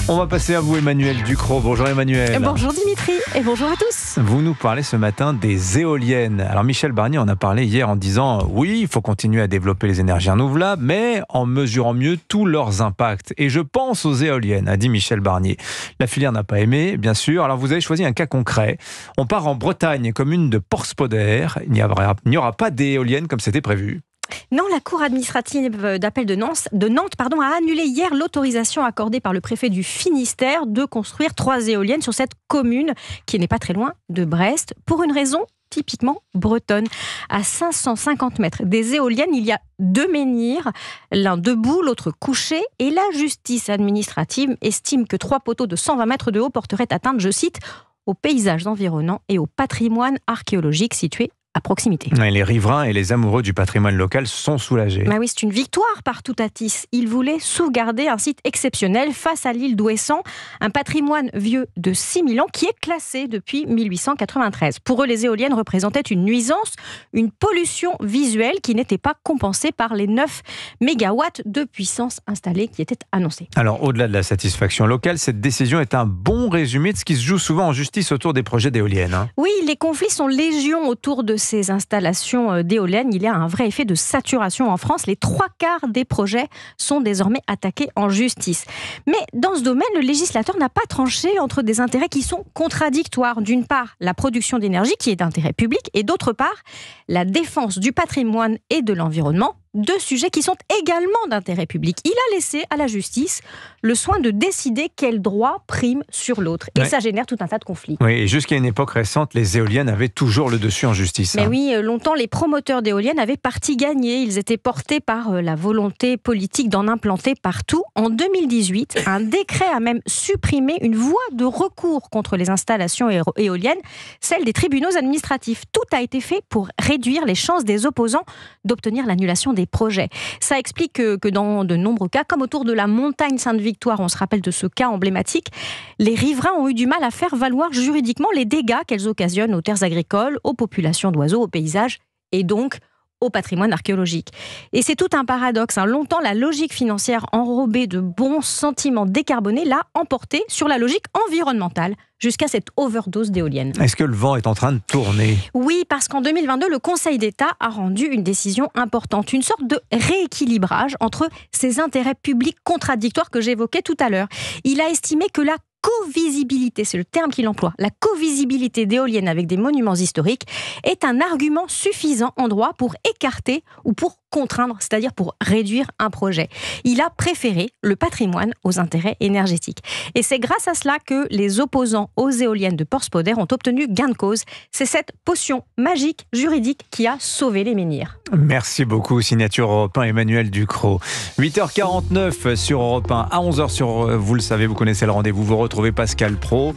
On va passer à vous, Emmanuel Ducrot. Bonjour Emmanuel. Bonjour Dimitri et bonjour à tous. Vous nous parlez ce matin des éoliennes. Alors Michel Barnier en a parlé hier en disant oui, il faut continuer à développer les énergies renouvelables, mais en mesurant mieux tous leurs impacts. Et je pense aux éoliennes, a dit Michel Barnier. La filière n'a pas aimé, bien sûr. Alors vous avez choisi un cas concret. On part en Bretagne, commune de Porspoder. Il n'y aura pas d'éoliennes comme c'était prévu. Non, la Cour administrative d'appel de Nantes a annulé hier l'autorisation accordée par le préfet du Finistère de construire 3 éoliennes sur cette commune qui n'est pas très loin de Brest, pour une raison typiquement bretonne. À 550 mètres des éoliennes, il y a 2 menhirs, l'un debout, l'autre couché, et la justice administrative estime que 3 poteaux de 120 mètres de haut porteraient atteinte, je cite, aux paysages environnants et au patrimoine archéologique situé à proximité. Et les riverains et les amoureux du patrimoine local sont soulagés. Oui, c'est une victoire par Toutatis. Ils voulaient sauvegarder un site exceptionnel face à l'île d'Ouessant, un patrimoine vieux de 6000 ans qui est classé depuis 1893. Pour eux, les éoliennes représentaient une nuisance, une pollution visuelle qui n'était pas compensée par les 9 mégawatts de puissance installée qui étaient annoncés. Alors, au-delà de la satisfaction locale, cette décision est un bon résumé de ce qui se joue souvent en justice autour des projets d'éoliennes. Oui, les conflits sont légion autour de ces installations d'éoliennes. Il y a un vrai effet de saturation en France. Les 3/4 des projets sont désormais attaqués en justice. Mais dans ce domaine, le législateur n'a pas tranché entre des intérêts qui sont contradictoires. D'une part, la production d'énergie qui est d'intérêt public et d'autre part, la défense du patrimoine et de l'environnement. 2 sujets qui sont également d'intérêt public. Il a laissé à la justice le soin de décider quel droit prime sur l'autre. Et ça génère tout un tas de conflits. Oui, et jusqu'à une époque récente, les éoliennes avaient toujours le dessus en justice. Mais oui, longtemps, les promoteurs d'éoliennes avaient partie gagnée. Ils étaient portés par la volonté politique d'en implanter partout. En 2018, un décret a même supprimé une voie de recours contre les installations éoliennes, celle des tribunaux administratifs. Tout a été fait pour réduire les chances des opposants d'obtenir l'annulation des projets. Ça explique que dans de nombreux cas, comme autour de la montagne Sainte-Victoire, on se rappelle de ce cas emblématique, les riverains ont eu du mal à faire valoir juridiquement les dégâts qu'elles occasionnent aux terres agricoles, aux populations d'oiseaux, aux paysages et donc au patrimoine archéologique. Et c'est tout un paradoxe. Longtemps, la logique financière enrobée de bons sentiments décarbonés l'a emporté sur la logique environnementale, jusqu'à cette overdose d'éoliennes. Est-ce que le vent est en train de tourner ? Oui, parce qu'en 2022, le Conseil d'État a rendu une décision importante, une sorte de rééquilibrage entre ces intérêts publics contradictoires que j'évoquais tout à l'heure. Il a estimé que la covisibilité, c'est le terme qu'il emploie, la covisibilité d'éoliennes avec des monuments historiques est un argument suffisant en droit pour écarter ou pour contraindre, c'est-à-dire pour réduire un projet. Il a préféré le patrimoine aux intérêts énergétiques. Et c'est grâce à cela que les opposants aux éoliennes de Porspoder ont obtenu gain de cause. C'est cette potion magique juridique qui a sauvé les menhirs. Merci beaucoup, signature Europe 1, Emmanuel Ducrot. 8h49 sur Europe 1, à 11h sur, vous le savez, vous connaissez le rendez-vous, vous retrouvez Pascal Praud.